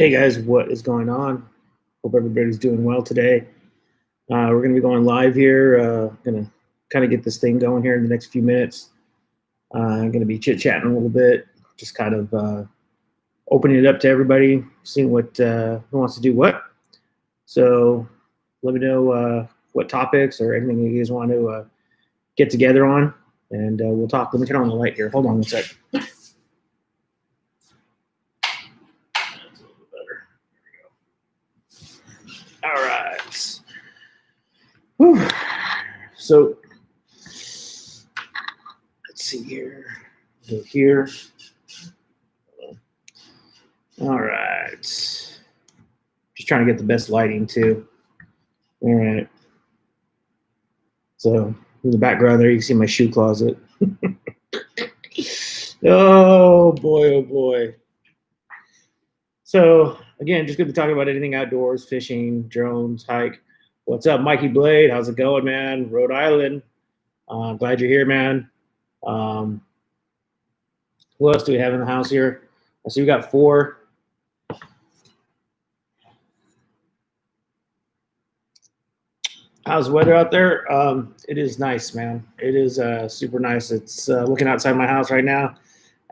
Hey guys, what is going on? Hope everybody's doing well today. We're going to be going live here. Going to kind of get this thing going here in the next few minutes. I'm going to be chit chatting a little bit, just kind of opening it up to everybody, seeing what who wants to do what. So let me know what topics or anything you guys want to get together on, and we'll talk. Let me turn on the light here. Hold on one sec. All right. Whew. So let's see here. Go here. All right. Just trying to get the best lighting too. All right. So in the background there, you can see my shoe closet. Oh boy, oh boy. So again, just going to be talking about anything outdoors, fishing, drones, hike. What's up, Mikey Blade? How's it going, man? Rhode Island. Glad you're here, man. Who else do we have in the house here? I see we got 4. How's the weather out there? It is nice, man. It is super nice. It's looking outside my house right now.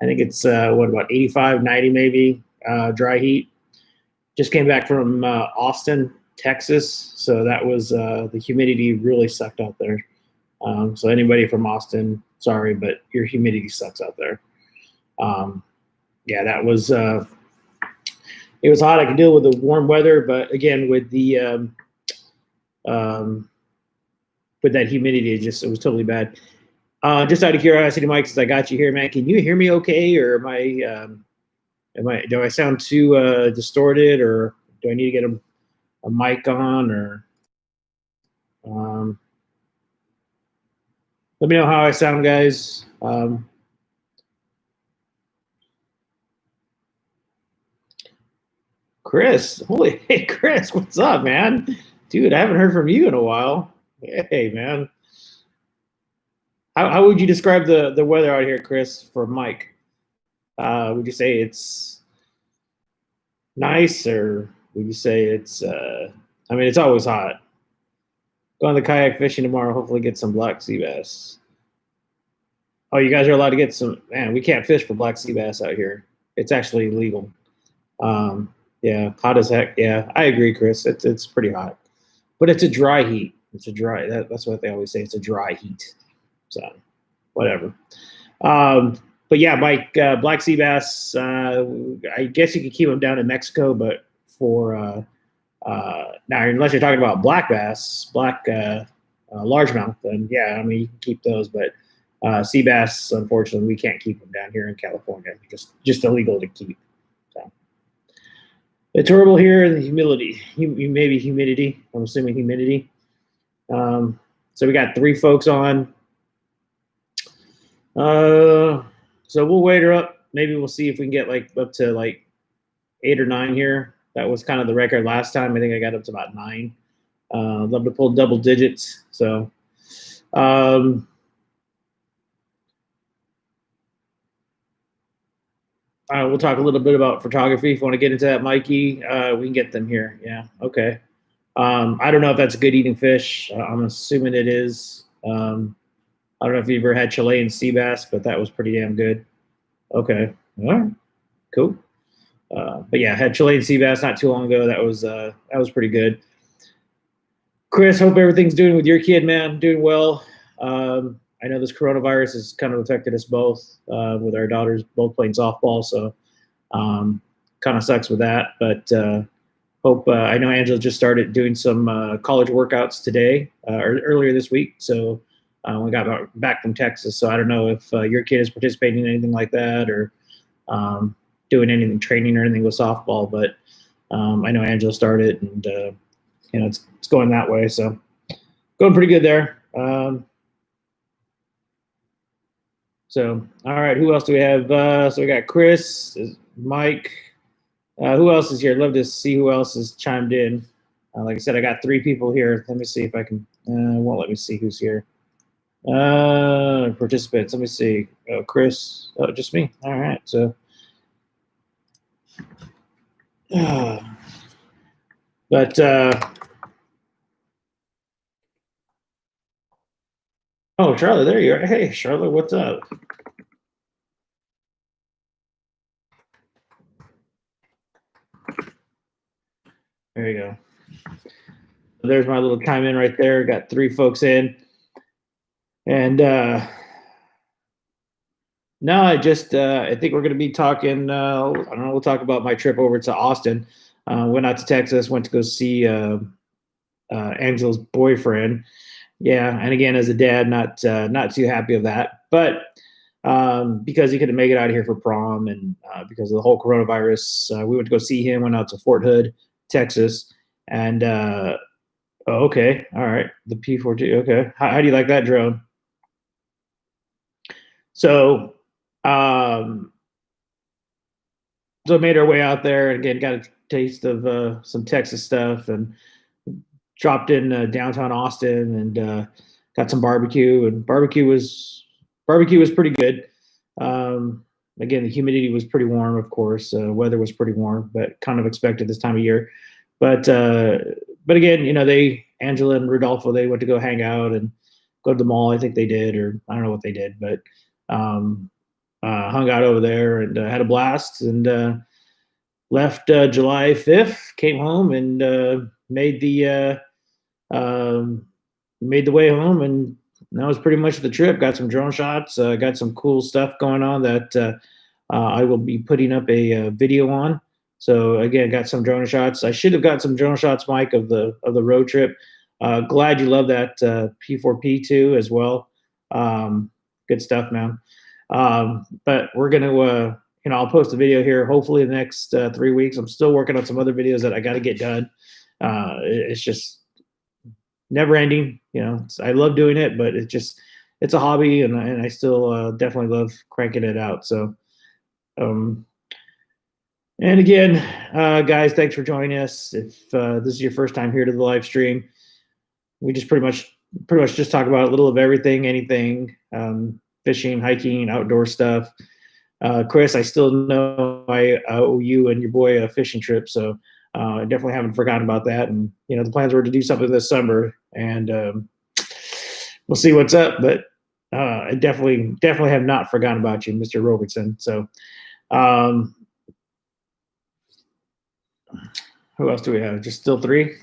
I think it's about 85, 90 maybe, dry heat. Just came back from Austin, Texas, so that was the humidity really sucked out there. So anybody from Austin, sorry, but your humidity sucks out there. Yeah, that was it was hot. I could deal with the warm weather, but again, with the with that humidity, it was totally bad. Just out of curiosity, Mike, since I got you here, man, can you hear me okay, or do I sound too distorted, or do I need to get a mic on, or let me know how I sound, guys. Chris, hey Chris, what's up, man? Dude, I haven't heard from you in a while. Hey, man. How would you describe the weather out here, Chris, for Mike? Would you say it's nice, or would you say it's? I mean, it's always hot. Going to kayak fishing tomorrow. Hopefully, get some black sea bass. Oh, you guys are allowed to get some. Man, we can't fish for black sea bass out here. It's actually illegal. Yeah, hot as heck. Yeah, I agree, Chris. It's pretty hot, but it's a dry heat. It's a dry. That's what they always say. It's a dry heat. So, whatever. But yeah, Mike, black sea bass. I guess you could keep them down in Mexico, but for now, unless you're talking about black bass, black largemouth, then yeah, I mean you can keep those. But sea bass, unfortunately, we can't keep them down here in California. Just illegal to keep. So it's horrible here. The humidity, maybe humidity. I'm assuming humidity. So we got 3 folks on. So we'll wait her up. Maybe we'll see if we can get like up to like 8 or 9 here. That was kind of the record last time. I think I got up to about 9. Love to pull double digits. So, we'll talk a little bit about photography. If you want to get into that, Mikey, we can get them here. Yeah. Okay. I don't know if that's good eating fish. I'm assuming it is. I don't know if you ever had Chilean sea bass, but that was pretty damn good. Okay. All right. Cool. But yeah, had Chilean sea bass not too long ago. That was pretty good. Chris, hope everything's doing with your kid, man. Doing well. I know this coronavirus has kind of affected us both with our daughters both playing softball, so kind of sucks with that. But hope I know Angela just started doing some college workouts today or earlier this week. So we got back from Texas. So I don't know if your kid is participating in anything like that or doing anything training or anything with softball. But I know Angela started, and it's going that way. So going pretty good there. So all right, who else do we have? So we got Chris, Mike. Who else is here? I'd love to see who else has chimed in. Like I said, I got 3 people here. Let me see if I can. Won't let me see who's here. Participants. Let me see. Chris. Oh, just me. All right. So But oh, Charlotte, there you are. Hey, Charlotte, what's up? There you go. There's my little chime in right there. Got 3 folks in, and no, I think we're going to be talking. I don't know. We'll talk about my trip over to Austin. Went out to Texas. Went to go see Angela's boyfriend. Yeah, and again, as a dad, not too happy of that, but because he couldn't make it out here for prom, and because of the whole coronavirus, we went to go see him. Went out to Fort Hood, Texas, and oh, okay, all right, the P-42. Okay, how do you like that drone? So, um, so made our way out there, and again got a taste of some Texas stuff, and dropped in downtown Austin, and got some barbecue. And barbecue was pretty good. Um, Again, the humidity was pretty warm, of course. Weather was pretty warm, but kind of expected this time of year. But but again, they Angela and Rodolfo, they went to go hang out and go to the mall. I think they did, or I don't know what they did, but um, hung out over there and had a blast. And left July 5th, came home and um, made the way home, and that was pretty much the trip. Got some drone shots, got some cool stuff going on that I will be putting up a video on. So again, got some drone shots. I should have got some drone shots, Mike, of the road trip. Glad you love that P4P2 as well. Good stuff, man. But we're gonna, I'll post a video here. Hopefully, the next 3 weeks. I'm still working on some other videos that I got to get done. It's just never ending. I love doing it, but it's a hobby, and I still definitely love cranking it out. So, um, and again, guys, thanks for joining us. If this is your first time here to the live stream, we just pretty much just talk about a little of everything, anything, fishing, hiking, outdoor stuff. Chris, I still know I owe you and your boy a fishing trip, so I definitely haven't forgotten about that. And the plans were to do something this summer, and we'll see what's up. But I definitely have not forgotten about you, Mr. Robertson. So, who else do we have? Just still 3.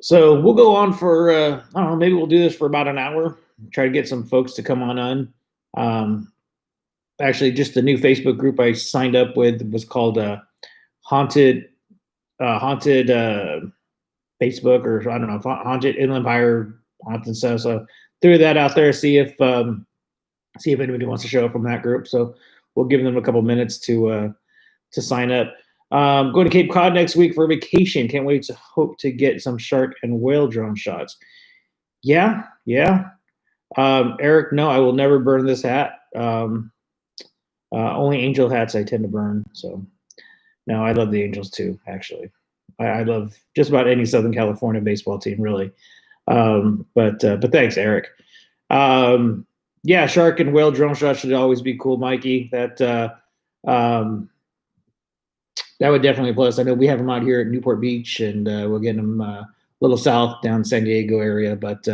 So we'll go on for I don't know, maybe we'll do this for about an hour. Try to get some folks to come on. Actually, just the new Facebook group I signed up with was called Haunted Facebook, or I don't know, Haunted Inland Empire haunted stuff. So threw that out there, see if anybody wants to show up from that group. So we'll give them a couple minutes to sign up. Going to Cape Cod next week for vacation. Can't wait to hope to get some shark and whale drone shots. Yeah. Eric, no, I will never burn this hat. Only Angel hats I tend to burn. So, no, I love the Angels too, actually. I love just about any Southern California baseball team, really. But thanks, Eric. Yeah, shark and whale drone shots should always be cool, Mikey. That would definitely be a plus. I know we have them out here at Newport Beach, and we'll get them a little south down San Diego area. But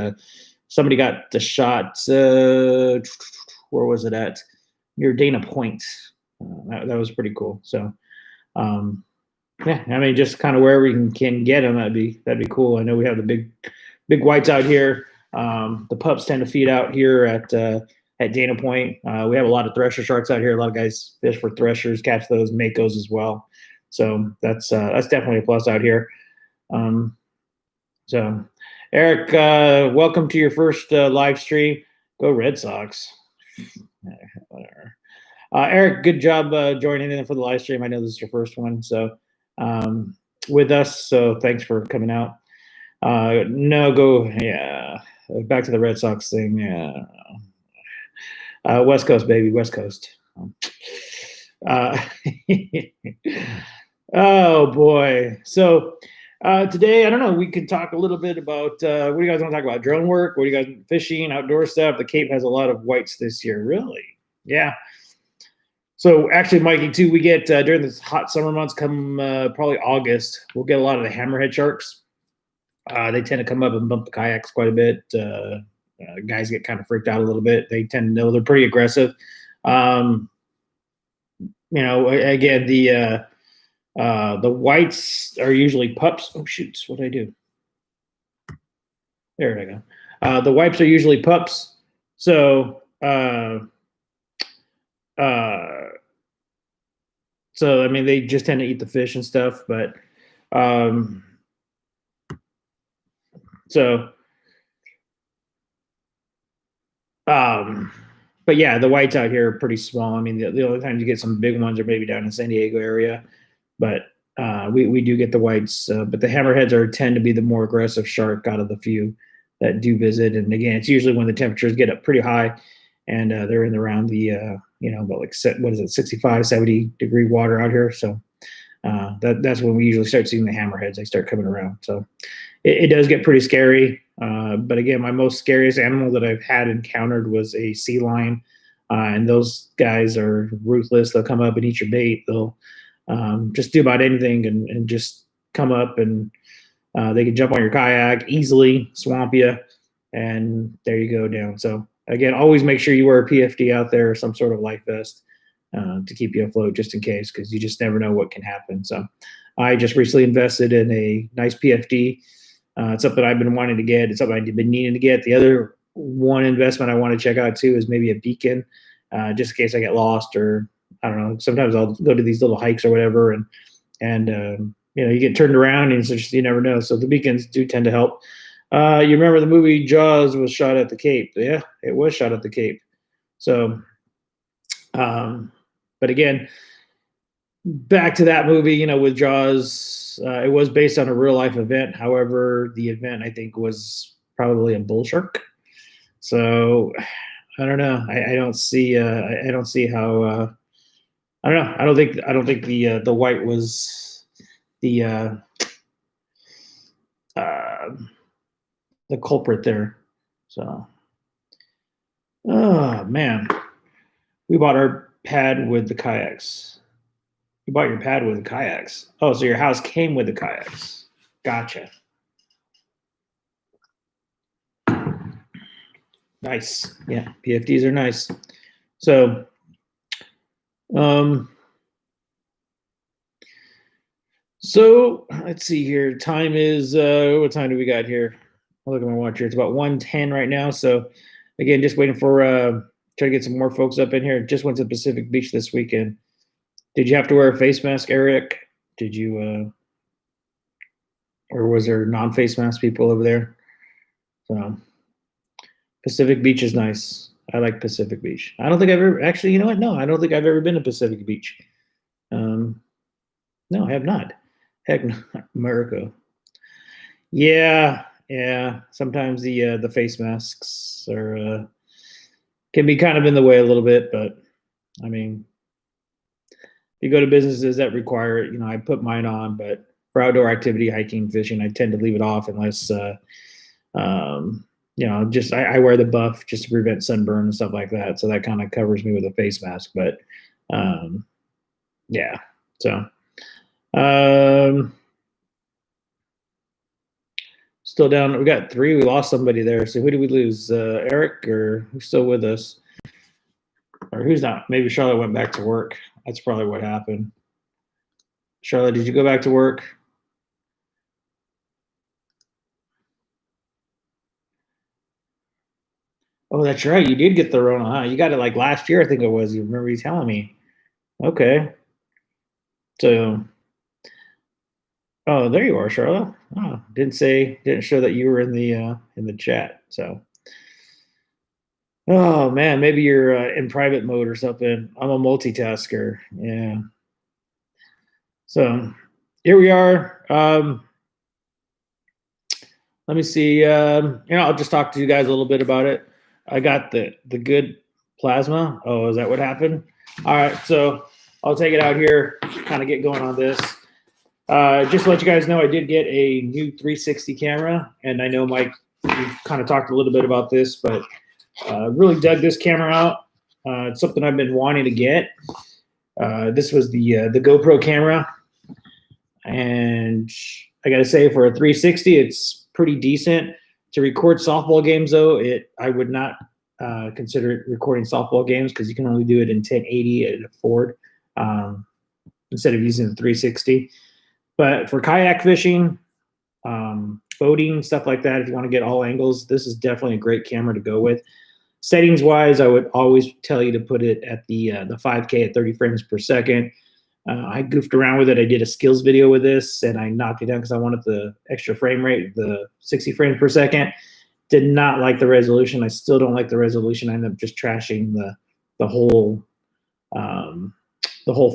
somebody got the shot. Where was it at? Near Dana Point. That was pretty cool. So, yeah, I mean, just kind of wherever we can get them, that'd be cool. I know we have the big whites out here. The pups tend to feed out here at Dana Point. We have a lot of thresher sharks out here. A lot of guys fish for threshers, catch those, makos as well. So that's definitely a plus out here. So, Eric, welcome to your first live stream. Go Red Sox. Whatever. Eric, good job joining in for the live stream. I know this is your first one, so with us. So thanks for coming out. No, go, yeah. Back to the Red Sox thing. Yeah. West Coast, baby, West Coast. Oh boy. So Today, I don't know. We could talk a little bit about what do you guys want to talk about? Drone work? What do you guys fishing, outdoor stuff? The Cape has a lot of whites this year. Really? Yeah. So actually, Mikey, too, we get during this hot summer months, come probably August, we'll get a lot of the hammerhead sharks. They tend to come up and bump the kayaks quite a bit. Guys get kind of freaked out a little bit. They tend to know they're pretty aggressive. Again, the whites are usually pups. Oh shoots, what did I do? There I go. The whites are usually pups. So I mean, they just tend to eat the fish and stuff, but but yeah, the whites out here are pretty small. I mean, the only time you get some big ones are maybe down in San Diego area, but we do get the whites. But the hammerheads tend to be the more aggressive shark out of the few that do visit. And again, it's usually when the temperatures get up pretty high, and they're in around the about like what is it, 65, 70 degree water out here. So that's when we usually start seeing the hammerheads. They start coming around. So it does get pretty scary. But again, my most scariest animal that I've had encountered was a sea lion. And those guys are ruthless. They'll come up and eat your bait. They'll just do about anything and just come up, and they can jump on your kayak easily, swamp you, and there you go down. So again, always make sure you wear a PFD out there or some sort of life vest to keep you afloat, just in case, because you just never know what can happen. So I just recently invested in a nice PFD. It's something I've been wanting to get. It's something I've been needing to get. The other one investment I want to check out too is maybe a beacon, just in case I get lost, or I don't know. Sometimes I'll go to these little hikes or whatever, and you get turned around, and it's just, you never know. So the beacons do tend to help. You remember the movie Jaws was shot at the Cape? Yeah, it was shot at the Cape. So, but again, back to that movie, with Jaws, it was based on a real life event. However, the event, I think, was probably a bull shark. So I don't know. I don't see. I don't see how. I don't know. I don't think the white was the culprit there. So, oh man, we bought our pad with the kayaks. You bought your pad with the kayaks. Oh, so your house came with the kayaks. Gotcha. Nice. Yeah, PFDs are nice. So, let's see here. Time is what time do we got here? I'll look at my watch here. It's about 1:10 right now. So again, just waiting for try to get some more folks up in here. Just went to Pacific Beach this weekend. Did you have to wear a face mask, Eric? Did you or was there non-face mask people over there? So Pacific Beach is nice. I like Pacific Beach. I don't think I've ever actually, you know what? No, I don't think I've ever been to Pacific Beach. No, I have not. Heck, America. Yeah. Sometimes the face masks are can be kind of in the way a little bit, but I mean, you go to businesses that require it. I put mine on, but for outdoor activity, hiking, fishing, I tend to leave it off unless just I wear the buff just to prevent sunburn and stuff like that. So that kind of covers me with a face mask. But yeah, so still down. We got 3. We lost somebody there. So who did we lose? Eric, or who's still with us? Or who's not? Maybe Charlotte went back to work. That's probably what happened. Charlotte, did you go back to work? Oh, that's right. You did get the Rona, huh? You got it like last year, I think it was. You remember you telling me. Okay. So, oh, there you are, Charlotte. Oh, didn't show that you were in the chat. So, oh man, maybe you're in private mode or something. I'm a multitasker. Yeah. So here we are. Let me see. I'll just talk to you guys a little bit about it. I got the good plasma. Oh, is that what happened? All right, so I'll take it out here, kind of get going on this. Just to let you guys know, I did get a new 360 camera, and I know Mike, we've kind of talked a little bit about this, but really dug this camera out. It's something I've been wanting to get. This was the GoPro camera, and I got to say, for a 360, it's pretty decent. To record softball games, though, I would not consider it recording softball games because you can only do it in 1080 at a Ford instead of using the 360. But for kayak fishing, boating, stuff like that, if you want to get all angles, this is definitely a great camera to go with. Settings wise, I would always tell you to put it at the 5K at 30 frames per second. I goofed around with it. I did a skills video with this, and I knocked it down because I wanted the extra frame rate, the 60 frames per second. Did not like the resolution. I still don't like the resolution. I ended up just trashing the whole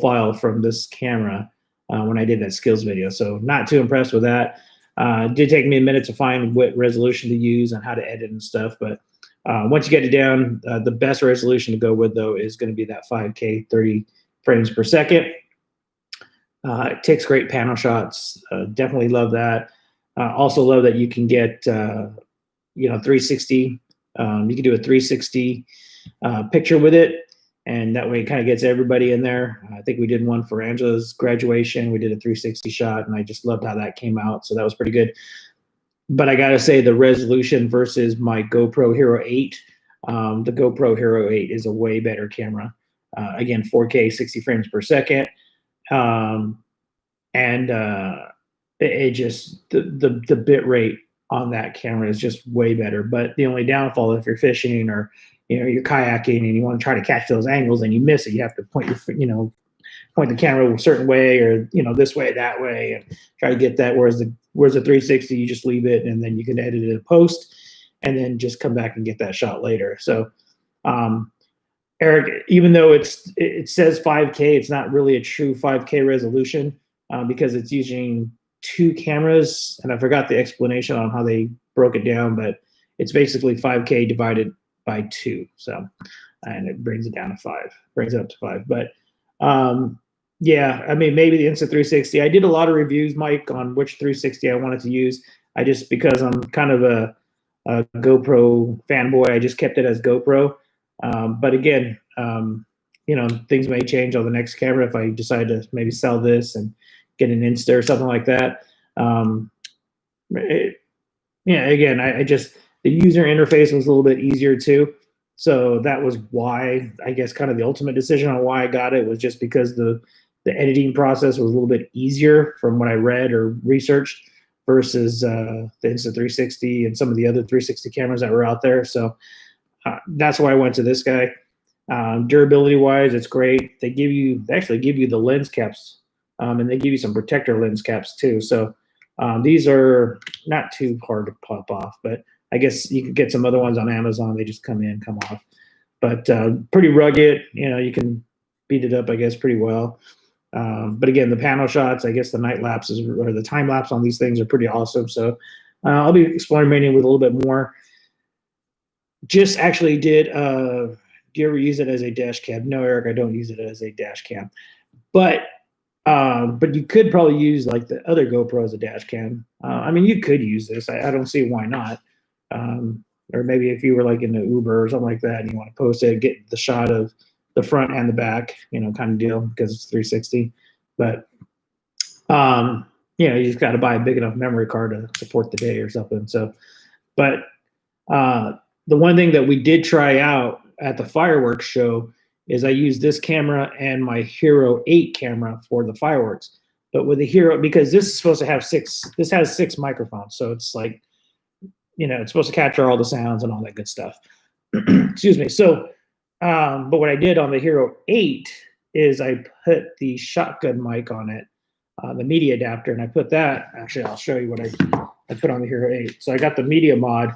file from this camera when I did that skills video. So not too impressed with that. It did take me a minute to find what resolution to use and how to edit and stuff, but once you get it down, the best resolution to go with, though, is going to be that 5K 30 frames per second. It takes great panel shots. Definitely love that. Also love that you can get 360. You can do a 360 picture with it, and that way it kind of gets everybody in there. I think we did one for Angela's graduation. We did a 360 shot, and I just loved how that came out. So that was pretty good. But I got to say, the resolution versus my GoPro Hero 8, the GoPro Hero 8 is a way better camera. Again, 4K, 60 frames per second. It just, the bit rate on that camera is just way better. But the only downfall, if you're fishing or you're kayaking and you want to try to catch those angles and you miss it, you have to point the camera a certain way, or this way, that way, and try to get that. Whereas the 360, you just leave it and then you can edit it in post, and then just come back and get that shot later. So, Eric, even though it says 5K, it's not really a true 5K resolution because it's using two cameras, and I forgot the explanation on how they broke it down, but it's basically 5K divided by 2. So, and it brings it down to 5, brings it up to 5. But yeah, I mean, maybe the Insta360. I did a lot of reviews, Mike, on which 360 I wanted to use. Because I'm kind of a GoPro fanboy, I just kept it as GoPro. But again, things may change on the next camera if I decide to maybe sell this and get an Insta or something like that. Again, the user interface was a little bit easier too. So that was why, I guess, kind of the ultimate decision on why I got it was just because the editing process was a little bit easier from what I read or researched versus the Insta360 and some of the other 360 cameras that were out there. So that's why I went to this guy. Durability wise, it's great. They actually give you the lens caps, and they give you some protector lens caps too. So these are not too hard to pop off, but I guess you could get some other ones on Amazon. They just come off. But pretty rugged. You can beat it up, I guess, pretty well. But again, the panel shots, I guess the night lapses or the time lapse on these things are pretty awesome. So I'll be experimenting with a little bit more. Just actually did. Do you ever use it as a dash cam? No, Eric, I don't use it as a dash cam. But you could probably use like the other GoPro as a dash cam. I mean, you could use this. I don't see why not. Or maybe if you were like in an Uber or something like that and you want to post it, get the shot of the front and the back, kind of deal, because it's 360. But you just got to buy a big enough memory card to support the day or something. So, but the one thing that we did try out at the fireworks show is I used this camera and my Hero 8 camera for the fireworks. But with the Hero, because this is supposed to have this has 6 microphones. So it's like, it's supposed to capture all the sounds and all that good stuff. Excuse me. So, but what I did on the Hero 8 is I put the shotgun mic on it, the media adapter, and I put that, actually, I'll show you what I put on the Hero 8. So I got the media mod.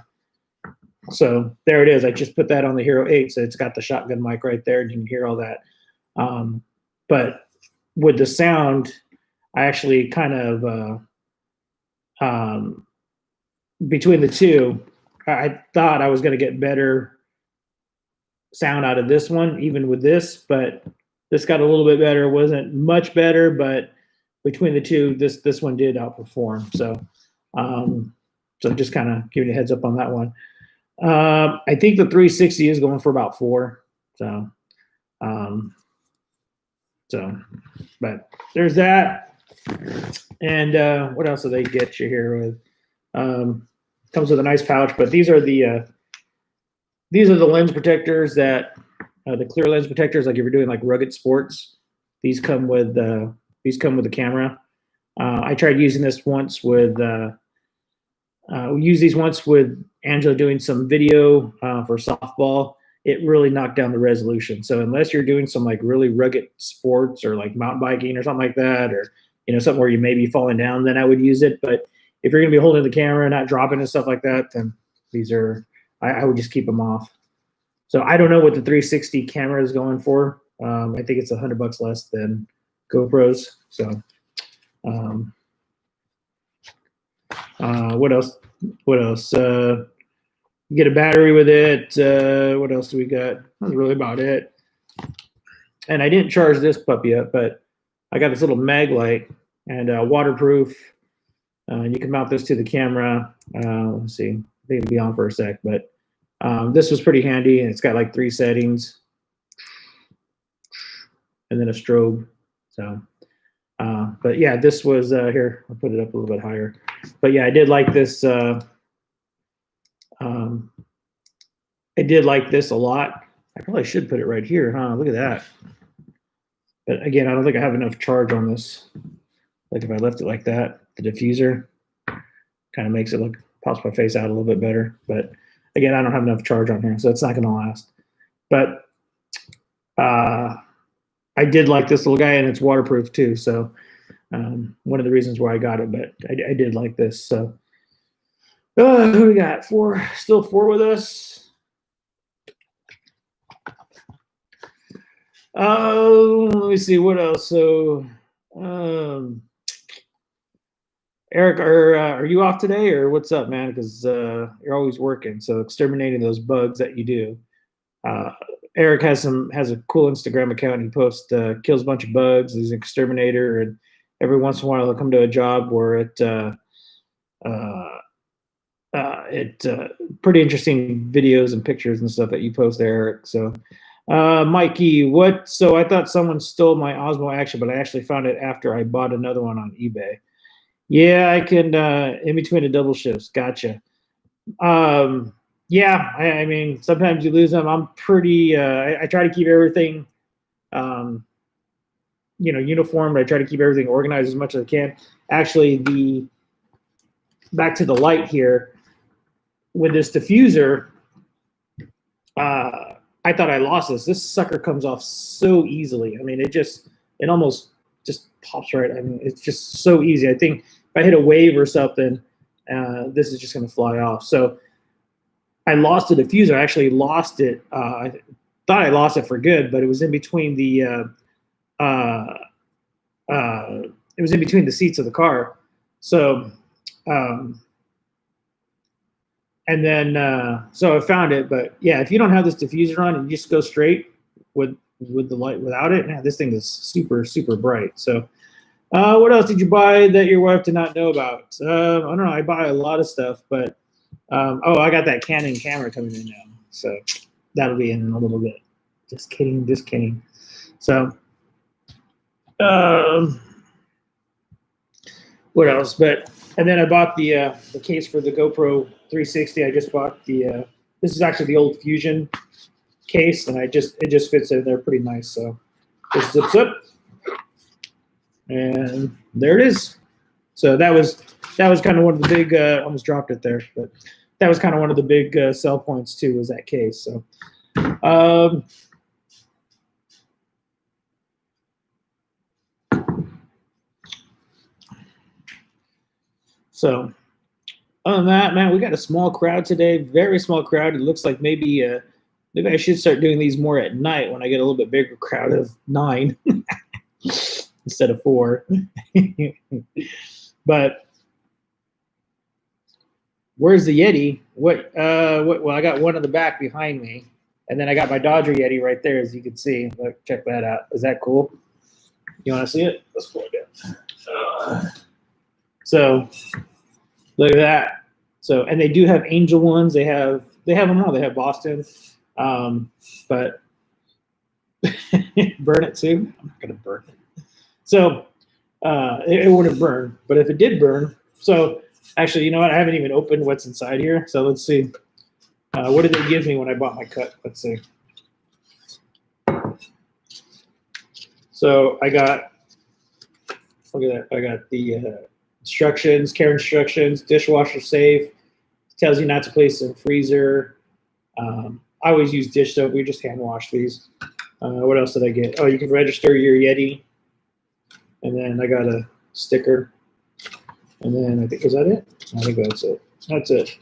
So there it is. I just put that on the Hero 8. So it's got the shotgun mic right there, and you can hear all that. But with the sound, I actually kind of, between the two, I thought I was going to get better sound out of this one, even with this, but this got a little bit better. It wasn't much better, but between the two, this one did outperform. So so just kind of giving you a heads up on that one. I think the 360 is going for about 4. So but there's that. And what else do they get you here with? Comes with a nice pouch, but these are the lens protectors that the clear lens protectors. Like if you're doing like rugged sports, these come with the camera. I tried using this once with we used these once with Angela doing some video for softball. It really knocked down the resolution. So unless you're doing some like really rugged sports or like mountain biking or something like that, or something where you may be falling down, then I would use it. But if you're going to be holding the camera, not dropping and stuff like that, then these are I would just keep them off. So I don't know what the 360 camera is going for. I think it's $100 less than GoPros. So what else? You get a battery with it. What else do we got? That's really about it. And I didn't charge this puppy up, but I got this little mag light and waterproof. You can mount this to the camera. Let's see. I think it'll be on for a sec, but this was pretty handy, and it's got like 3 settings and then a strobe. So but yeah, this was here. I'll put it up a little bit higher. But yeah, I did like this. I did like this a lot. I probably should put it right here, huh? Look at that. But again, I don't think I have enough charge on this. Like if I left it like that, the diffuser kind of makes it look, pops my face out a little bit better. But again, I don't have enough charge on here, so it's not going to last. But I did like this little guy, and it's waterproof too. So one of the reasons why I got it, but I did like this. So who we got? 4, still 4 with us. Let me see what else. So, Eric, are you off today, or what's up, man? Because you're always working, so exterminating those bugs that you do. Eric has a cool Instagram account. He posts kills a bunch of bugs. He's an exterminator, and every once in a while he'll come to a job where it pretty interesting videos and pictures and stuff that you post there, Eric. So. Mikey, so I thought someone stole my Osmo Action, but I actually found it after I bought another one on eBay. Yeah, I can, in between the double shifts. Gotcha. Yeah, I mean, sometimes you lose them. I'm pretty, I try to keep everything, uniform. I try to keep everything organized as much as I can. Actually, back to the light here, with this diffuser, I thought I lost this. This sucker comes off so easily. I mean, it almost just pops right. I mean, it's just so easy. I think if I hit a wave or something, this is just going to fly off. So I lost the diffuser. I actually lost it. I thought I lost it for good, but it was in between the seats of the car. So and then, so I found it, but yeah, if you don't have this diffuser on and you just go straight with the light without it, man, this thing is super, super bright. So what else did you buy that your wife did not know about? I don't know. I buy a lot of stuff, but I got that Canon camera coming in now. So that'll be in a little bit. Just kidding. So what else? And then I bought the case for the GoPro 360. I just bought this is actually the old Fusion case, and it just fits in there pretty nice. So just zips up, and there it is. So that was kind of one of the big. Almost dropped it there, but that was kind of one of the big sell points too. Was that case? So. So, other than that, man, we got a small crowd today. Very small crowd. It looks like maybe I should start doing these more at night when I get a little bit bigger crowd of 9 instead of 4. But where's the Yeti? Well, I got one in the back behind me, and then I got my Dodger Yeti right there, as you can see. Look, check that out. Is that cool? You want to see it? Let's pull it down. So look at that. So, and they do have Angel ones. They have them all. They have Boston, but burn it too. I'm not gonna burn it. So it wouldn't burn, but if it did burn, so actually, you know what? I haven't even opened what's inside here. So let's see. What did they give me when I bought my cut? Let's see. So I got, look at that. I got the instructions, care instructions, dishwasher safe. Tells you not to place in freezer. I always use dish soap. We just hand wash these. What else did I get? Oh, you can register your Yeti. And then I got a sticker. And then I think, is that it? I think that's it. That's it.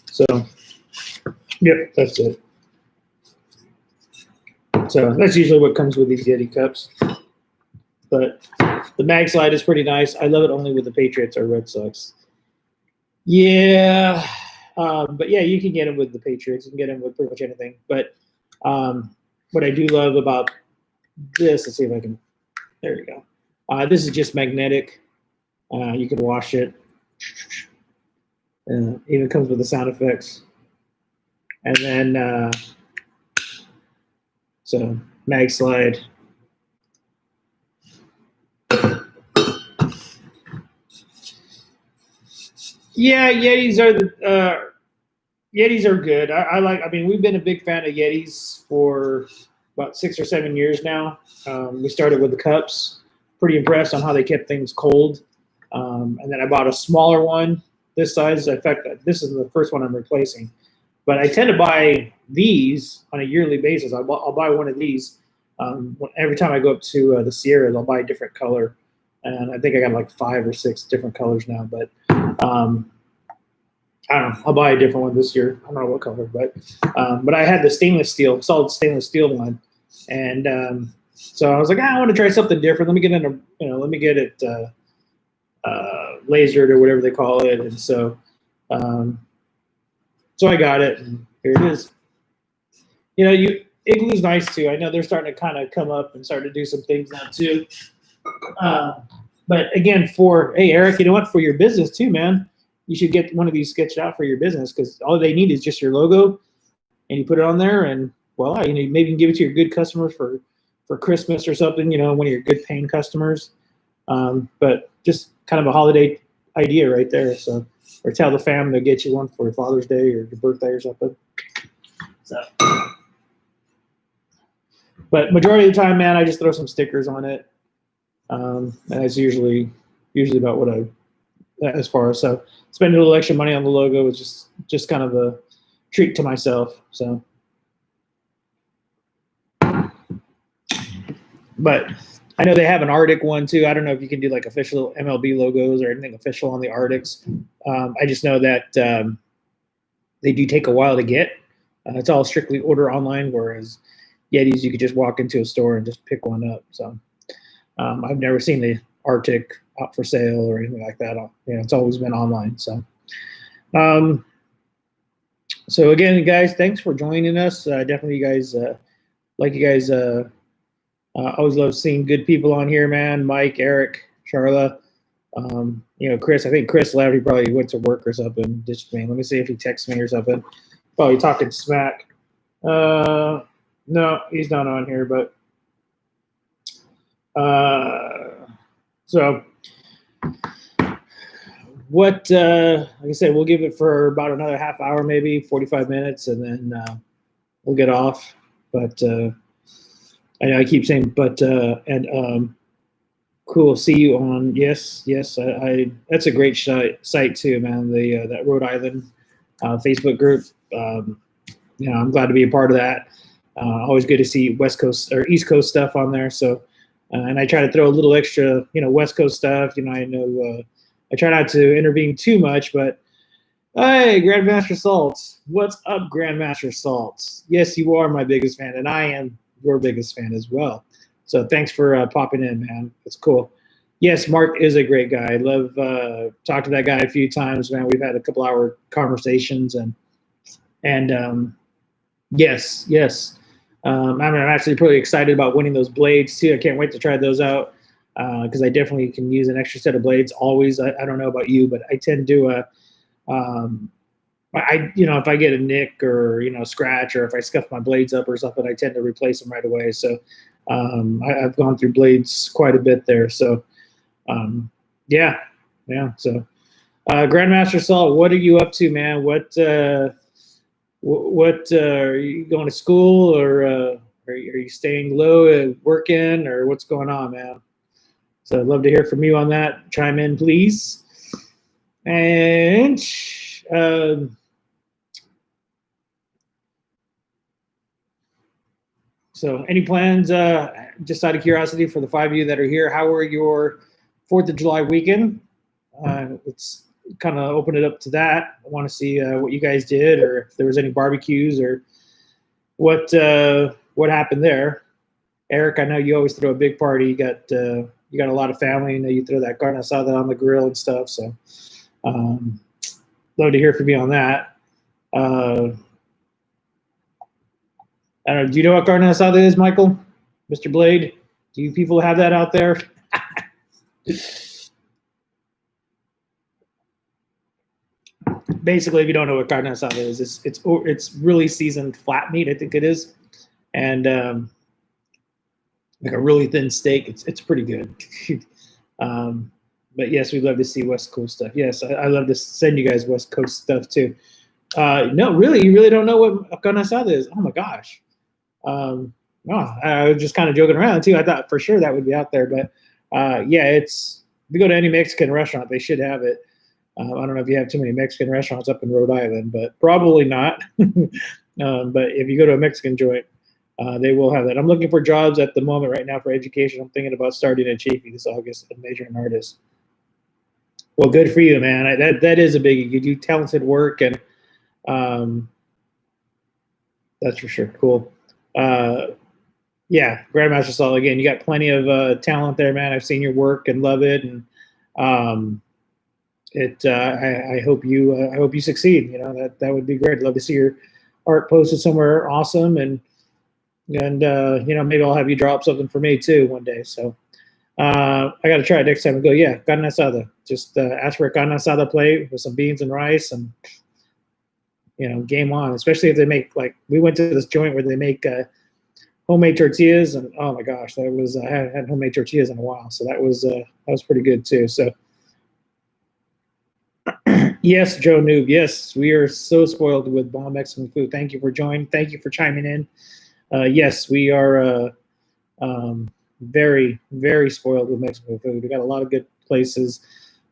So, yep, that's it. So that's usually what comes with these Yeti cups. But the mag slide is pretty nice. I love it only with the Patriots or Red Sox. Yeah. But yeah, you can get them with the Patriots. You can get them with pretty much anything. But what I do love about this, let's see if I can, there you go. This is just magnetic. You can wash it. Even comes with the sound effects. And then, so mag slide. Yeah, Yetis are good. I mean, we've been a big fan of Yetis for about 6 or 7 years now. We started with the cups. Pretty impressed on how they kept things cold. And then I bought a smaller one this size. In fact, this is the first one I'm replacing. But I tend to buy these on a yearly basis. I'll buy one of these. Every time I go up to the Sierras, I'll buy a different color. And I think I got like 5 or 6 different colors now. But I don't know. I'll buy a different one this year. I don't know what color, but I had the solid stainless steel one, and so I was like, I want to try something different. Let me get it lasered or whatever they call it, and so I got it, and here it is. Igloo's nice too. I know they're starting to kind of come up and start to do some things now too. But again, hey Eric, you know what? For your business too, man. You should get one of these sketched out for your business because all they need is just your logo, and you put it on there, and voila. Maybe you can give it to your good customers for Christmas or something. One of your good paying customers. But just kind of a holiday idea right there. So, or tell the fam to get you one for Father's Day or your birthday or something. So, but majority of the time, man, I just throw some stickers on it, and that's usually about what I. As far as so spending a little extra money on the logo was just kind of a treat to myself. So, but I know they have an Arctic one too. I don't know if you can do like official MLB logos or anything official on the Arctics. I just know that they do take a while to get. It's all strictly order online, whereas Yetis you could just walk into a store and just pick one up. So I've never seen the Arctic out for sale or anything like that. It's always been online. So, so again, guys, thanks for joining us. Definitely, you guys, always love seeing good people on here, man. Mike, Eric, Charla, Chris. I think Chris left. He probably went to work or something. Ditched me. Let me see if he texts me or something. Probably talking smack. No, he's not on here, but so. Like I said, we'll give it for about another half hour, maybe 45 minutes, and then we'll get off. But I know I keep saying, cool. See you on. Yes. I that's a great site too, man. That Rhode Island Facebook group. I'm glad to be a part of that. Always good to see West Coast or East Coast stuff on there. So, and I try to throw a little extra, West Coast stuff. I know. I try not to intervene too much, but hey, Grandmaster Salts. What's up, Grandmaster Salts? Yes, you are my biggest fan, and I am your biggest fan as well. So thanks for popping in, man. It's cool. Yes, Mark is a great guy. I love talked to that guy a few times, man. We've had a couple hour conversations, and yes. I'm actually pretty excited about winning those blades too. I can't wait to try those out. because I definitely can use an extra set of blades always. I don't know about you, but I tend to if I get a nick or scratch, or if I scuff my blades up or something, I tend to replace them right away. So I've gone through blades quite a bit there. So yeah. So Grandmaster Salt, what are you up to, man? What are you going to school, or are you staying low and working, or what's going on, man? So I'd love to hear from you on that. Chime in, please. And so any plans, just out of curiosity, for the 5 of you that are here, how were your 4th of July weekend? Let's kind of open it up to that. I want to see what you guys did, or if there was any barbecues, or what happened there. Eric, I know you always throw a big party. You got a lot of family. I know you throw that carne asada on the grill and stuff. So love to hear from you on that. I don't know. Do you know what carne asada is, Michael? Mr. Blade? Do you people have that out there? Basically, if you don't know what carne asada is, it's really seasoned flat meat, I think it is, and like a really thin steak. It's pretty good. But yes, we'd love to see West Coast stuff. Yes, I love to send you guys West Coast stuff too. No, really, you really don't know what carne asada is? Oh my gosh. No, I was just kind of joking around too. I thought for sure that would be out there, but yeah, if you go to any Mexican restaurant, they should have it. I don't know if you have too many Mexican restaurants up in Rhode Island, but probably not. But if you go to a Mexican joint, they will have that. I'm looking for jobs at the moment right now for education. I'm thinking about starting at Chafee this August and majoring in artist. Well, good for you, man. That is a biggie. You do talented work, and that's for sure. Cool. Yeah, Grandmaster Salt, again, you got plenty of talent there, man. I've seen your work and love it, and I hope you succeed. That would be great. I'd love to see your art posted somewhere awesome, and maybe I'll have you drop something for me too one day. So I got to try it next time and go. Yeah, carne asada. Just ask for a carne asada plate with some beans and rice, and game on. Especially if they make, like, we went to this joint where they make homemade tortillas, and oh my gosh, that was I haven't had homemade tortillas in a while, so that was pretty good too. So. Yes, Joe Noob. Yes, we are so spoiled with bomb Mexican food. Thank you for joining. Thank you for chiming in. Yes, we are very, very spoiled with Mexican food. We got a lot of good places.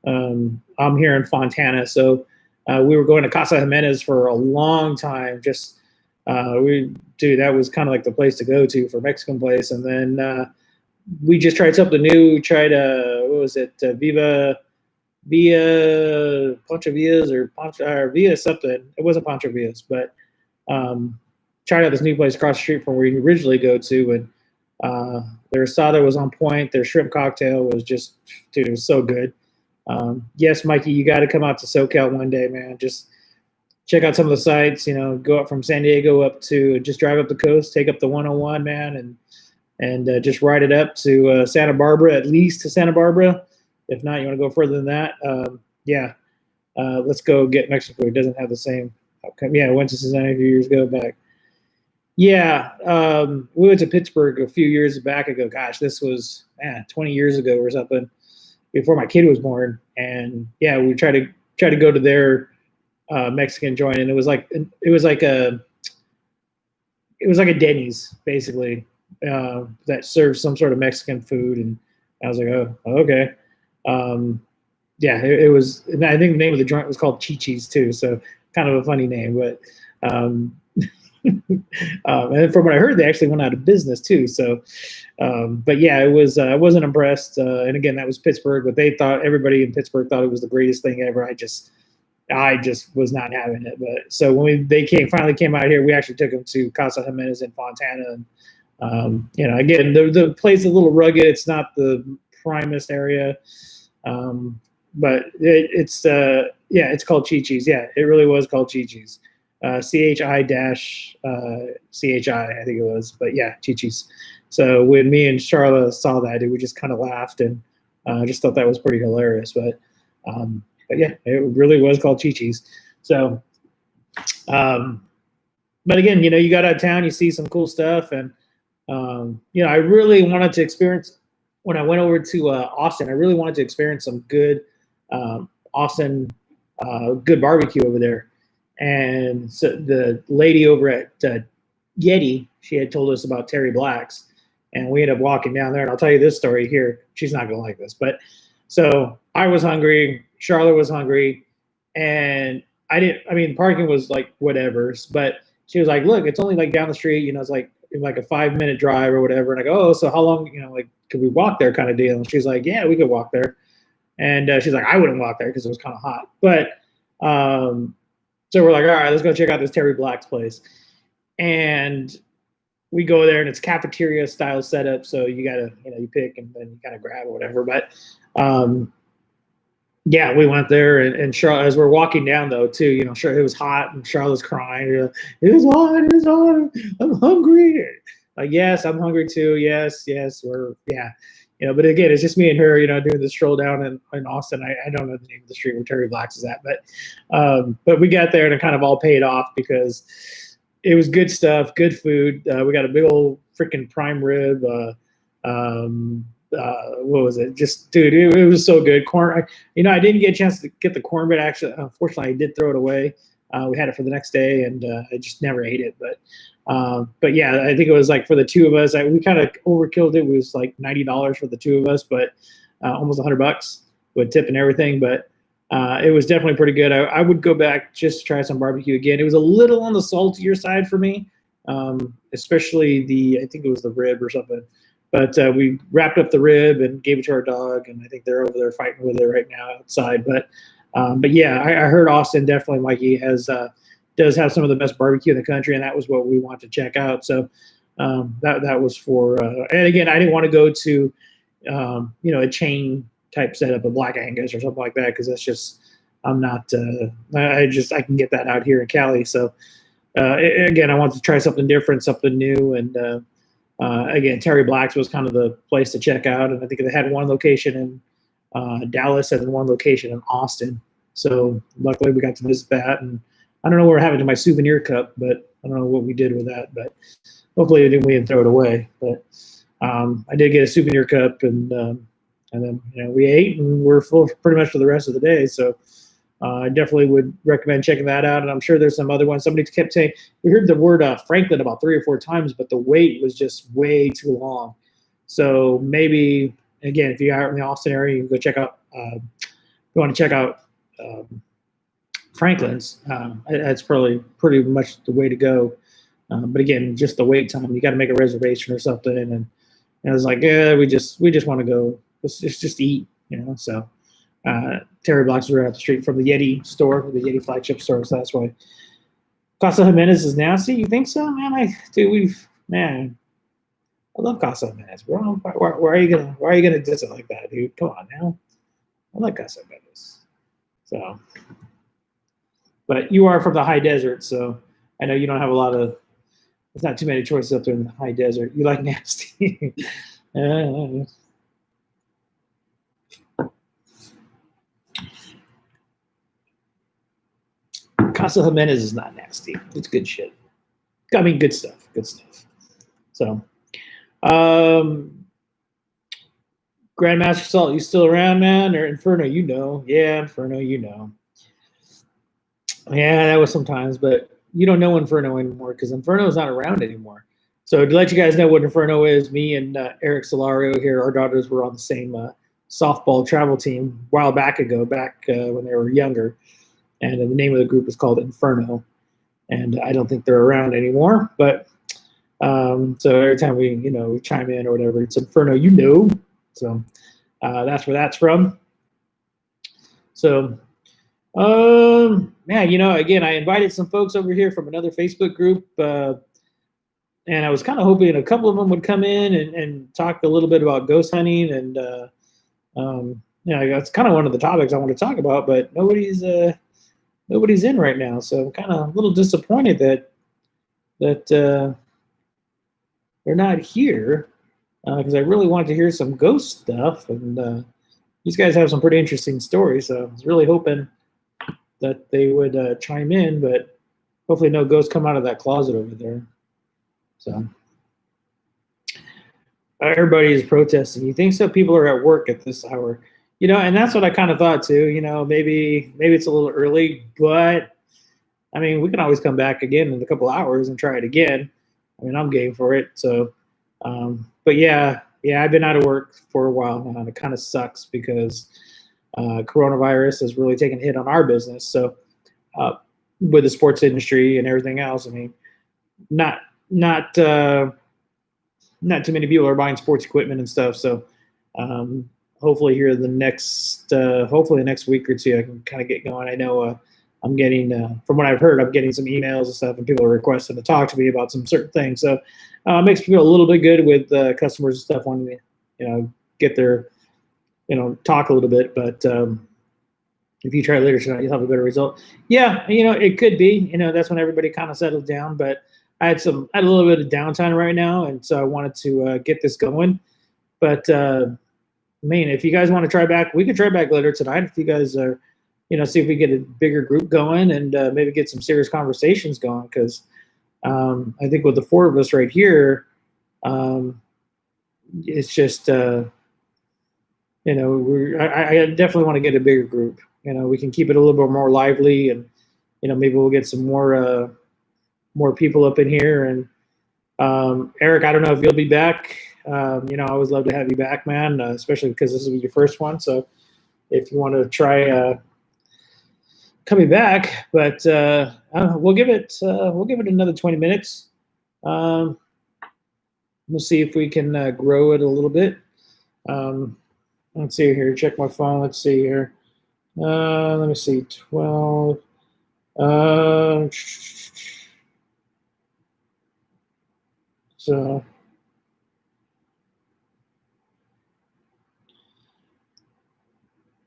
I'm here in Fontana, so we were going to Casa Jimenez for a long time. Just that was kind of like the place to go to for Mexican place. And then we just tried something new. Tried what was it? Via Pancho Villas or Via something. It wasn't Pancho Villas, but tried out this new place across the street from where you originally go to, and their asada was on point. Their shrimp cocktail was just, dude, it was so good. Yes, Mikey, you got to come out to SoCal one day, man. Just check out some of the sites. Go up from San Diego up to, just drive up the coast, take up the 101, man, and just ride it up to Santa Barbara, at least to Santa Barbara. If not, you want to go further than that, yeah. Let's go get Mexican food. It doesn't have the same outcome. Yeah, I went to Cincinnati a few years ago back. Yeah, we went to Pittsburgh a few years back ago. Gosh, this was 20 years ago or something, before my kid was born. And yeah, we tried to go to their Mexican joint, and it was like a Denny's basically, that served some sort of Mexican food, and I was like, oh, okay. Yeah, it was. And I think the name of the joint was called Chi-Chi's too, so kind of a funny name. But and from what I heard, they actually went out of business too. So, but yeah, it was. I wasn't impressed. And again, that was Pittsburgh, but everybody in Pittsburgh thought it was the greatest thing ever. I just was not having it. But so when they finally came out here, we actually took them to Casa Jimenez in Fontana. And again, the place is a little rugged. It's not the primest area. But it's called Chi-Chi's. Yeah, it really was called Chi-Chi's. CHI-CHI, I think it was. But yeah, Chi-Chi's. So when me and Charla saw that, we just kind of laughed and just thought that was pretty hilarious. But yeah, it really was called Chi-Chi's. So, but again, you got out of town, you see some cool stuff, and I really wanted to experience when I went over to Austin. I really wanted to experience some good Austin good barbecue over there. And so the lady over at Yeti, she had told us about Terry Black's, and we ended up walking down there. And I'll tell you this story here. She's not gonna like this, but so I was hungry, Charlotte was hungry, and I didn't. I mean, parking was like whatever, but she was like, "Look, it's only like down the street. It's like a 5-minute drive or whatever." And I go, "Oh, so how long? Like, could we walk there?" Kind of deal. And she's like, "Yeah, we could walk there." And she's like, "I wouldn't walk there because it was kind of hot." But so we're like, "All right, let's go check out this Terry Black's place." And we go there, and it's cafeteria style setup. So you gotta, you pick and then you kind of grab or whatever. But yeah, we went there, and Charlotte, as we're walking down though, too, sure, it was hot, and Charlotte's crying. It was hot. I'm hungry. Like, yes, I'm hungry too. Yes, yeah. But again, it's just me and her, doing the stroll down in Austin. I don't know the name of the street where Terry Black's is at, but we got there and it kind of all paid off because it was good stuff, good food. We got a big old freaking prime rib. What was it? Just, dude, it was so good. Corn, I didn't get a chance to get the cornbread. Actually, unfortunately, I did throw it away. We had it for the next day, and I just never ate it. But yeah, I think it was like for the two of us, we kind of overkilled it. It was like $90 for the two of us, but almost $100 with tip and everything. But it was definitely pretty good. I would go back just to try some barbecue again. It was a little on the saltier side for me, especially I think it was the rib or something. But we wrapped up the rib and gave it to our dog, and I think they're over there fighting with it right now outside. But yeah, I heard Austin definitely, Mikey, does have some of the best barbecue in the country, and that was what we want to check out. So that was for, and again, I didn't want to go to, a chain type setup of Black Angus or something like that, because that's just, I'm not, I can get that out here in Cali. So again, I wanted to try something different, something new, and again, Terry Black's was kind of the place to check out, and I think they had one location in Dallas and one location in Austin. So luckily, we got to visit that, and I don't know what happened to my souvenir cup, but I don't know what we did with that. But hopefully, we didn't throw it away. But I did get a souvenir cup, and then we ate, and we're full pretty much for the rest of the day. So I definitely would recommend checking that out. And I'm sure there's some other ones. Somebody kept saying, we heard the word Franklin about 3 or 4 times, but the wait was just way too long. So maybe, again, if you're out in the Austin area, you can go check out, you want to check out Franklin's. That's probably pretty much the way to go. But again, just the wait time, you got to make a reservation or something. And I was like, yeah, we just want to go. Let's just eat, so. Terry Black's right up the street from the Yeti store, the Yeti flagship store. So that's why Casa Jimenez is nasty. You think so, man? I love Casa Jimenez, bro. Why are you gonna diss it like that, dude? Come on now. I like Casa Jimenez. So, but you are from the high desert, so I know you don't have a lot of. There's not too many choices up there in the high desert. You like nasty. Casa Jimenez is not nasty. It's good shit. I mean, good stuff. Good stuff. So, Grandmaster Salt, you still around, man? Or Inferno, Yeah, Inferno, Yeah, that was sometimes, but you don't know Inferno anymore because Inferno is not around anymore. So to let you guys know what Inferno is, me and Eric Solario here, our daughters were on the same softball travel team a while back ago, when they were younger. And the name of the group is called Inferno. And I don't think they're around anymore. But so every time we chime in or whatever, it's Inferno, So that's where that's from. So, man, again, I invited some folks over here from another Facebook group. And I was kind of hoping a couple of them would come in and talk a little bit about ghost hunting. And, that's kind of one of the topics I want to talk about. But nobody's in right now, so I'm kind of a little disappointed that they're not here. because I really wanted to hear some ghost stuff, and these guys have some pretty interesting stories. So I was really hoping that they would chime in, but hopefully no ghosts come out of that closet over there. So everybody is protesting. You think so? People are at work at this hour, and that's what I kind of thought too. Maybe it's a little early, but I mean, we can always come back again in a couple hours and try it again. I mean, I'm game for it. So, but yeah, I've been out of work for a while now, and it kind of sucks because coronavirus has really taken a hit on our business. So, uh, with the sports industry and everything else, I mean, not not uh, not too many people are buying sports equipment and stuff. So, um, hopefully here hopefully the next week or two, I can kind of get going. I know I'm getting, from what I've heard, I'm getting some emails and stuff, and people are requesting to talk to me about some certain things. So, it makes me feel a little bit good with customers and stuff wanting to, get their, talk a little bit. But if you try later tonight, you'll have a better result. Yeah, it could be. That's when everybody kind of settles down. But I had a little bit of downtime right now, and so I wanted to get this going. But man, if you guys want to try back, we could try back later tonight. If you guys are, see if we get a bigger group going and maybe get some serious conversations going. Because I think with the four of us right here, it's just I definitely want to get a bigger group. We can keep it a little bit more lively, and maybe we'll get some more people up in here. And Eric, I don't know if you'll be back. I always love to have you back, man, especially because this will be your first one. So if you want to try coming back, but we'll give it another 20 minutes. We'll see if we can grow it a little bit. Let's see here. Check my phone. Let's see here. Let me see. 12. So.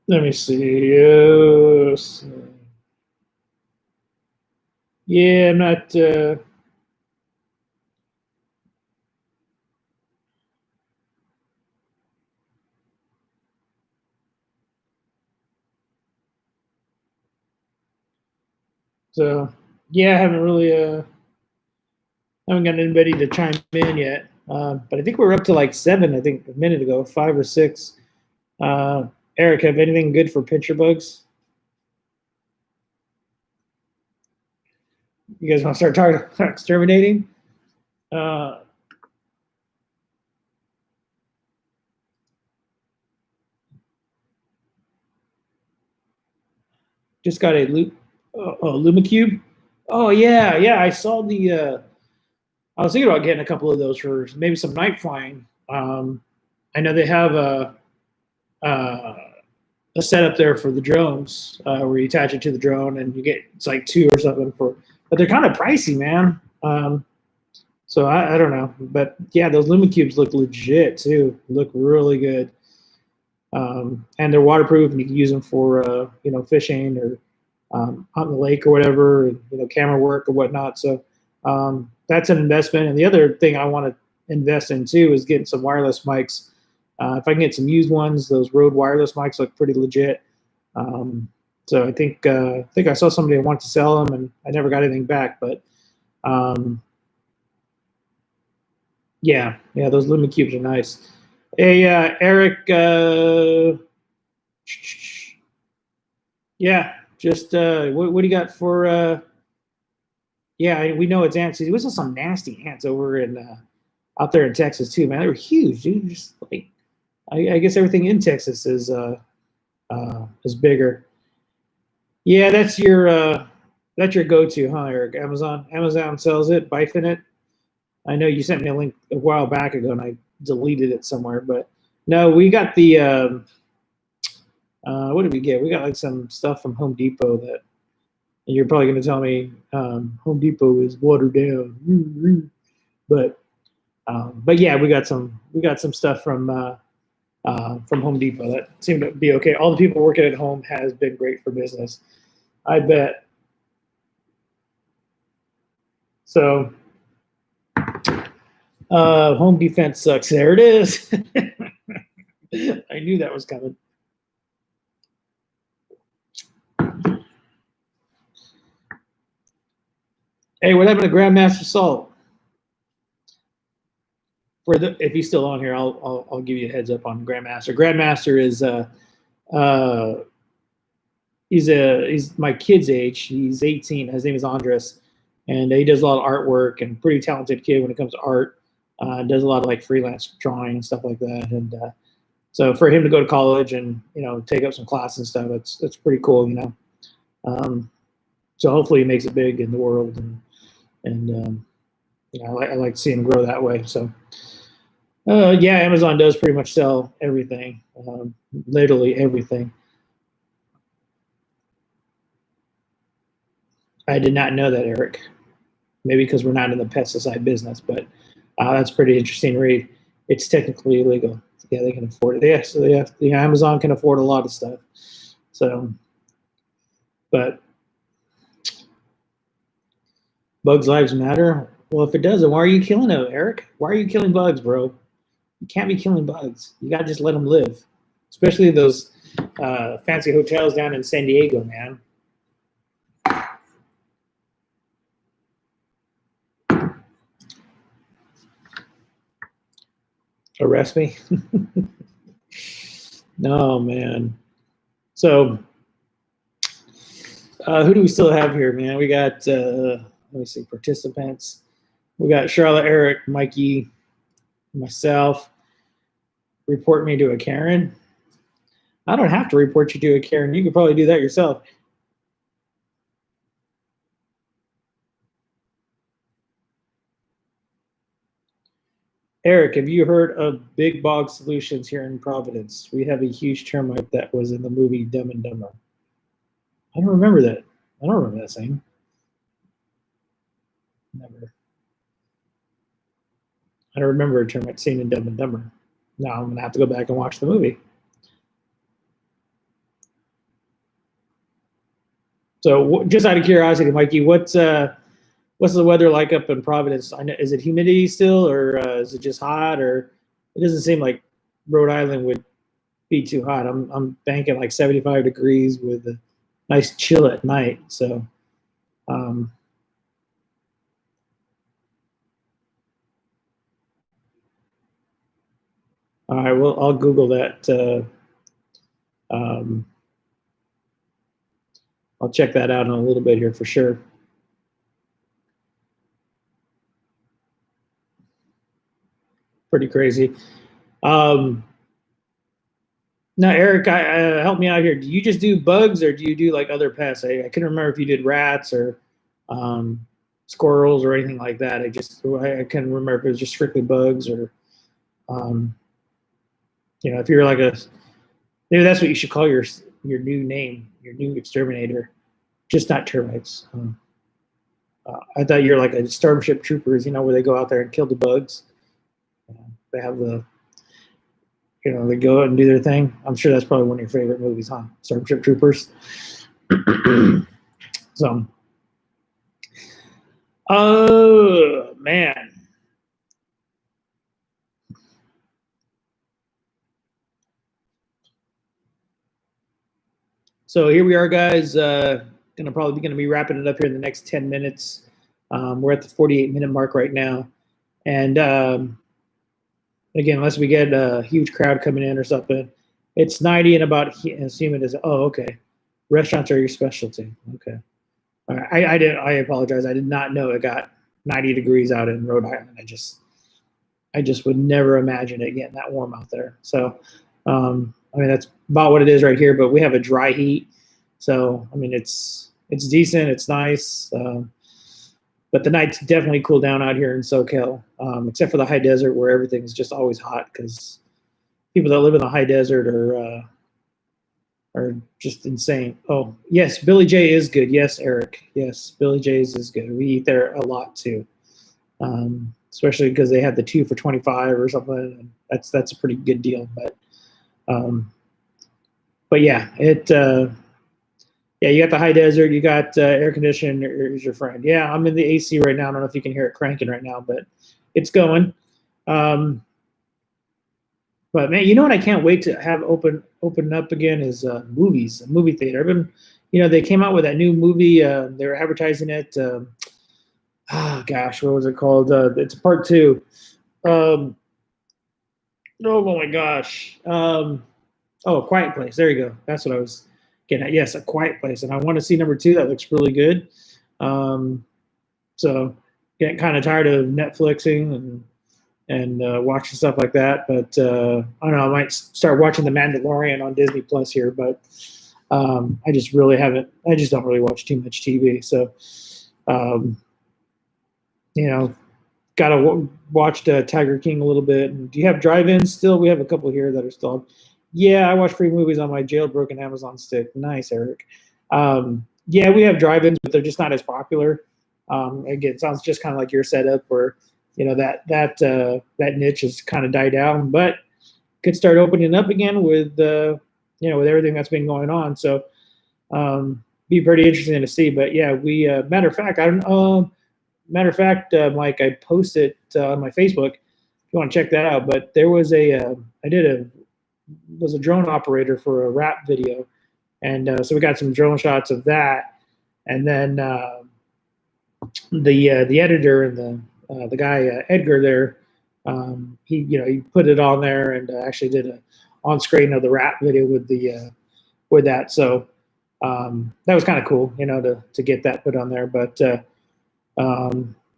Let me see. Yeah, I'm not. So yeah, I haven't really haven't got anybody to chime in yet. But I think we're up to like 7. I think a minute ago, 5 or 6. Eric, have anything good for pincher bugs? You guys want to start talking about exterminating? Just got a Lumacube. Oh yeah. I saw the. I was thinking about getting a couple of those for maybe some night flying. I know they have a setup there for the drones where you attach it to the drone and you get it's like 2 or something but they're kind of pricey, man. So I don't know, but yeah, those Lumacubes look legit too. Look really good, and they're waterproof, and you can use them for fishing or on the lake or whatever, camera work or whatnot. So that's an investment. And the other thing I want to invest in too is getting some wireless mics. If I can get some used ones, those Rode wireless mics look pretty legit. So I think I saw somebody that wanted to sell them, and I never got anything back. But yeah, those Lumacubes are nice. Hey, Eric. Yeah, just what do you got for? Yeah, we know it's ants. We saw some nasty ants over in out there in Texas too, man. They were huge, dude. Just like I guess everything in Texas is bigger. Yeah, that's your go-to, huh, Eric? Amazon sells it, Bifin. I know you sent me a link a while back ago, and I deleted it somewhere. But no, we got the what did we get? We got like some stuff from Home Depot that, and you're probably going to tell me Home Depot is watered down, but yeah, we got some stuff from Home Depot that seemed to be okay. All the people working at home has been great for business, I bet. So Home defense sucks. There it is. I knew that was coming. Hey, what happened to Grandmaster Salt? If he's still on here, I'll give you a heads up on Grandmaster. Grandmaster is he's my kid's age. He's 18. His name is Andres, and he does a lot of artwork and pretty talented kid when it comes to art. Does a lot of like freelance drawing and stuff like that. And so for him to go to college and take up some classes and stuff, that's pretty cool. So hopefully he makes it big in the world, and I like to see him grow that way. So yeah, Amazon does pretty much sell everything, literally everything. I did not know that, Eric. Maybe because we're not in the pesticide business, but that's pretty interesting read. It's technically illegal. Yeah, they can afford it. Yeah, so yeah, Amazon can afford a lot of stuff. So, but bugs' lives matter. Well, if it doesn't, why are you killing them, Eric? Why are you killing bugs, bro? You can't be killing bugs. You gotta just let them live, especially those fancy hotels down in San Diego, man. Arrest me? No, man. So, who do we still have here, man? We got, let me see, participants. We got Charlotte, Eric, Mikey, myself. Report me to a Karen. I don't have to report you to a Karen. You could probably do that yourself. Eric, have you heard of Big Bog Solutions here in Providence? We have a huge termite that was in the movie Dumb and Dumber. I don't remember that. I don't remember that saying. Never. I don't remember a termite scene in Dumb and Dumber. Now I'm gonna have to go back and watch the movie. So, just out of curiosity, Mikey, what's the weather like up in Providence? Is it humidity still, or is it just hot? Or it doesn't seem like Rhode Island would be too hot. I'm banking like 75 degrees with a nice chill at night. So, all right, well, I'll Google that. I'll check that out in a little bit here for sure. Pretty crazy. Now, Eric, help me out here. Do you just do bugs, or do you do like other pests? I couldn't remember if you did rats or squirrels or anything like that. I couldn't remember if it was just strictly bugs or, if you're like maybe that's what you should call your new name, your new exterminator, just not termites. I thought you're like a Starship Troopers, where they go out there and kill the bugs. They have they go out and do their thing. I'm sure that's probably one of your favorite movies, huh? Starship Troopers. So, oh man. So here we are, guys. Probably going to be wrapping it up here in the next 10 minutes. We're at the 48-minute mark right now, and again, unless we get a huge crowd coming in or something, it's 90 and about as humid as. Oh, okay. Restaurants are your specialty. Okay. All right. I apologize. I did not know it got 90 degrees out in Rhode Island. I just would never imagine it getting that warm out there. So, that's about what it is right here. But we have a dry heat, so it's decent. It's nice. But the nights definitely cool down out here in SoCal, except for the high desert where everything's just always hot because people that live in the high desert are just insane. Oh, yes, Billy J is good. Yes, Eric. Yes, Billy J's is good. We eat there a lot too, especially because they have the 2 for $25 or something. That's a pretty good deal. But yeah, you got the high desert, you got air conditioning is your friend. Yeah, I'm in the AC right now. I don't know if you can hear it cranking right now, but it's going. But man, you know what I can't wait to have open up again is movies, a movie theater. I've been, they came out with that new movie. They were advertising it. Gosh, what was it called? It's part two. Um, oh my gosh. Oh, A Quiet Place. There you go. That's what I was getting at. Yes, A Quiet Place, and I want to see number two. That looks really good. So getting kind of tired of Netflixing and watching stuff like that. But I don't know. I might start watching The Mandalorian on Disney Plus here, but I just really haven't. I just don't really watch too much TV. So, got to watch Tiger King a little bit. And do you have drive-ins still? We have a couple here that are still. Yeah, I watch free movies on my jailbroken Amazon stick. Nice, Eric. Yeah, we have drive-ins, but they're just not as popular. Again, it sounds just kind of like your setup, where that niche has kind of died down, but could start opening up again with with everything that's been going on. So be pretty interesting to see. But yeah, we matter of fact, Mike, I posted on my Facebook if you want to check that out. But there was was a drone operator for a rap video, and so we got some drone shots of that, and then the editor and the guy Edgar there, he put it on there and actually did a on screen of the rap video with that. So that was kind of cool, to get that put on there. But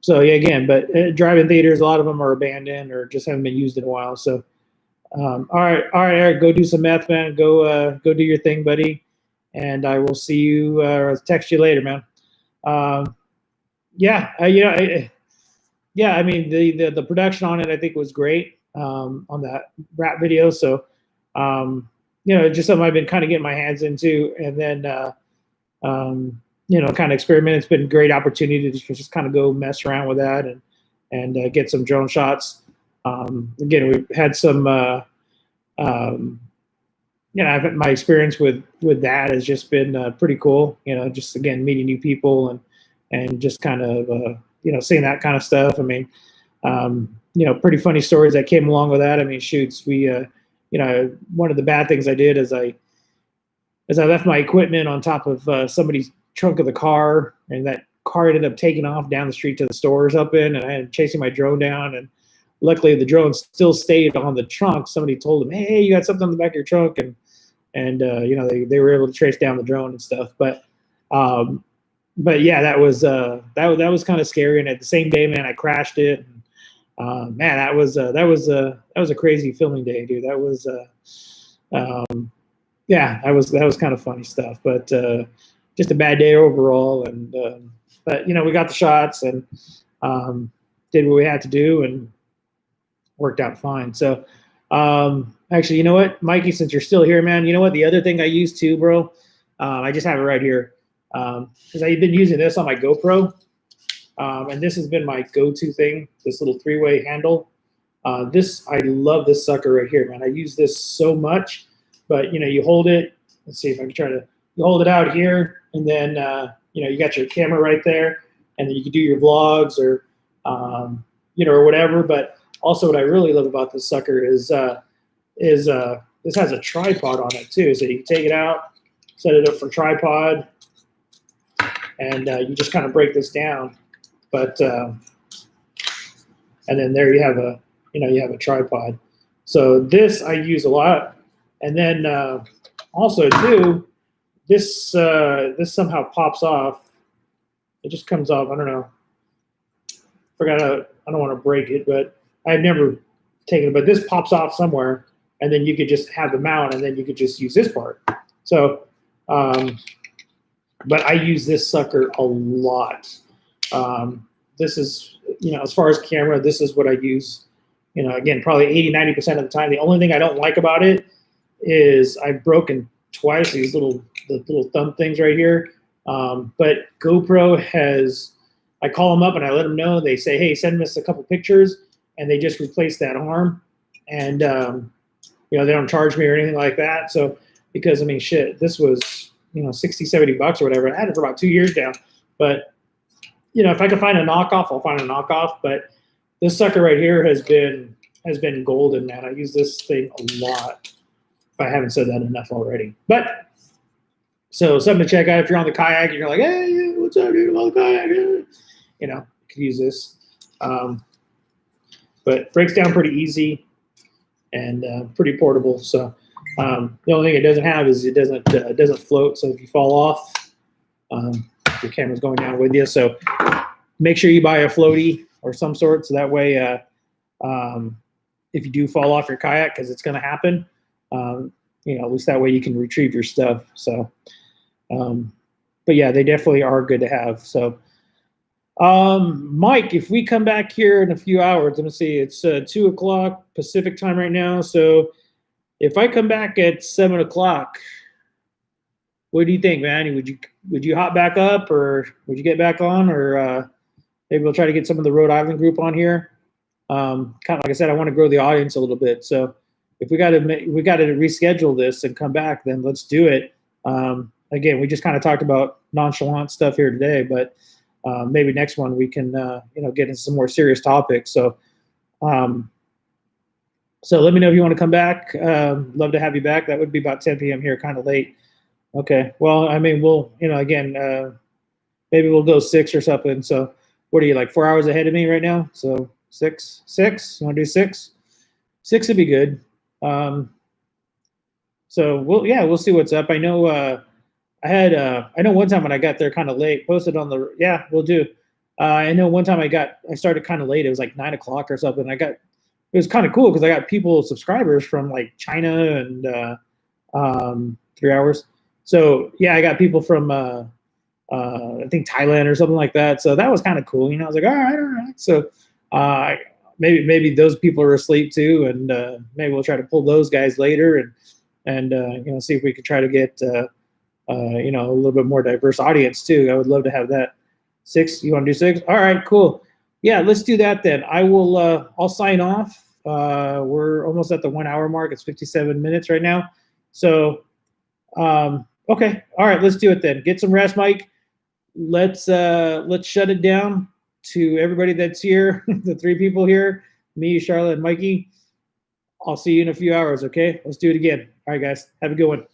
so yeah, again, but drive-in theaters, a lot of them are abandoned or just haven't been used in a while. So all right, Eric, go do some meth, man. Go do your thing, buddy, and I will see you. Text you later, man. Yeah, yeah, I mean the production on it I think was great on that rap video. So just something I've been kind of getting my hands into, and then kind of experiment. It's been a great opportunity to just kind of go mess around with that and get some drone shots. Again, we've had some my experience with that has just been pretty cool. Just again meeting new people and just kind of seeing that kind of stuff. I mean, pretty funny stories that came along with that. I mean, shoots, we, one of the bad things I did is I left my equipment on top of somebody's trunk of the car, and that car ended up taking off down the street to the stores up in, and I ended up chasing my drone down, and luckily the drone still stayed on the trunk. Somebody told them, "Hey, you got something on the back of your trunk," and they were able to trace down the drone and stuff. But yeah, that was kind of scary. And at the same day, man, I crashed it. And, man, that was a crazy filming day, dude. That was that was kind of funny stuff. But just a bad day overall. And but we got the shots and did what we had to do and worked out fine. So actually, you know what, Mikey, since you're still here, man, you know what? The other thing I use too, bro, I just have it right here. Because I've been using this on my GoPro, and this has been my go-to thing, this little three-way handle. I love this sucker right here, man. I use this so much, but you hold it. Let's see if I can you hold it out here, and then you got your camera right there, and then you can do your vlogs or or whatever. But also, what I really love about this sucker is this has a tripod on it too, so you can take it out, set it up for tripod. And you just kind of break this down, but and then there you have a tripod. So this I use a lot, and then also too, this somehow pops off. It just comes off. I don't know. I don't want to break it, but I've never taken it. But this pops off somewhere, and then you could just have the mount, and then you could just use this part. So. But I use this sucker a lot. This is, as far as camera, this is what I use, again, probably 80-90% of the time. The only thing I don't like about it is I've broken twice the little thumb things right here. But GoPro I call them up and I let them know. They say, hey, send us a couple pictures, and they just replace that arm. And, they don't charge me or anything like that. So, because, I mean, shit, this was, $60-$70 or whatever. I had it for about 2 years now. But, if I can find a knockoff, I'll find a knockoff. But this sucker right here has been has been golden, man. I use this thing a lot. If I haven't said that enough already, but so something to check out if you're on the kayak and you're like, hey, what's up, dude? I'm on the kayak. You know, you could use this. But breaks down pretty easy and pretty portable. So the only thing it doesn't have is it doesn't float. So if you fall off, your camera's going down with you. So make sure you buy a floaty or some sort, so that way if you do fall off your kayak, because it's going to happen, you know, at least that way you can retrieve your stuff. So but yeah, they definitely are good to have. So Mike, if we come back here in a few hours, let me see, it's 2 o'clock Pacific time right now. So if I come back at 7 o'clock, what do you think, man? Would you hop back up, or would you get back on, or maybe we'll try to get some of the Rhode Island group on here? Kind of like I said, I want to grow the audience a little bit. So if we got to reschedule this and come back, then let's do it. Again, we just kind of talked about nonchalant stuff here today, but maybe next one we can you know, get into some more serious topics. So so let me know if you want to come back. Love to have you back. That would be about 10 p.m. here, kind of late. Okay. Well, I mean, we'll, you know, again, maybe we'll go 6 or something. So what are you, like 4 hours ahead of me right now? So 6? You want to do 6? 6 would be good. So we'll see what's up. I know I know one time when I got there kind of late, posted on the, yeah, we'll do. I know one time I started kind of late. It was like 9 o'clock or something. It was kind of cool because I got subscribers from like China and 3 hours. So yeah, I got people from I think Thailand or something like that. So that was kind of cool. You know, I was like, all right. So maybe those people are asleep too, and maybe we'll try to pull those guys later and you know, see if we could try to get you know, a little bit more diverse audience too. I would love to have that. 6? You want to do 6? All right, cool. Yeah, let's do that then. I'll sign off. We're almost at the 1 hour mark. It's 57 minutes right now. So okay. All right, let's do it then. Get some rest, Mike. Let's shut it down. To everybody that's here, the 3 people here, me, Charlotte, and Mikey. I'll see you in a few hours, okay? Let's do it again. All right, guys. Have a good one.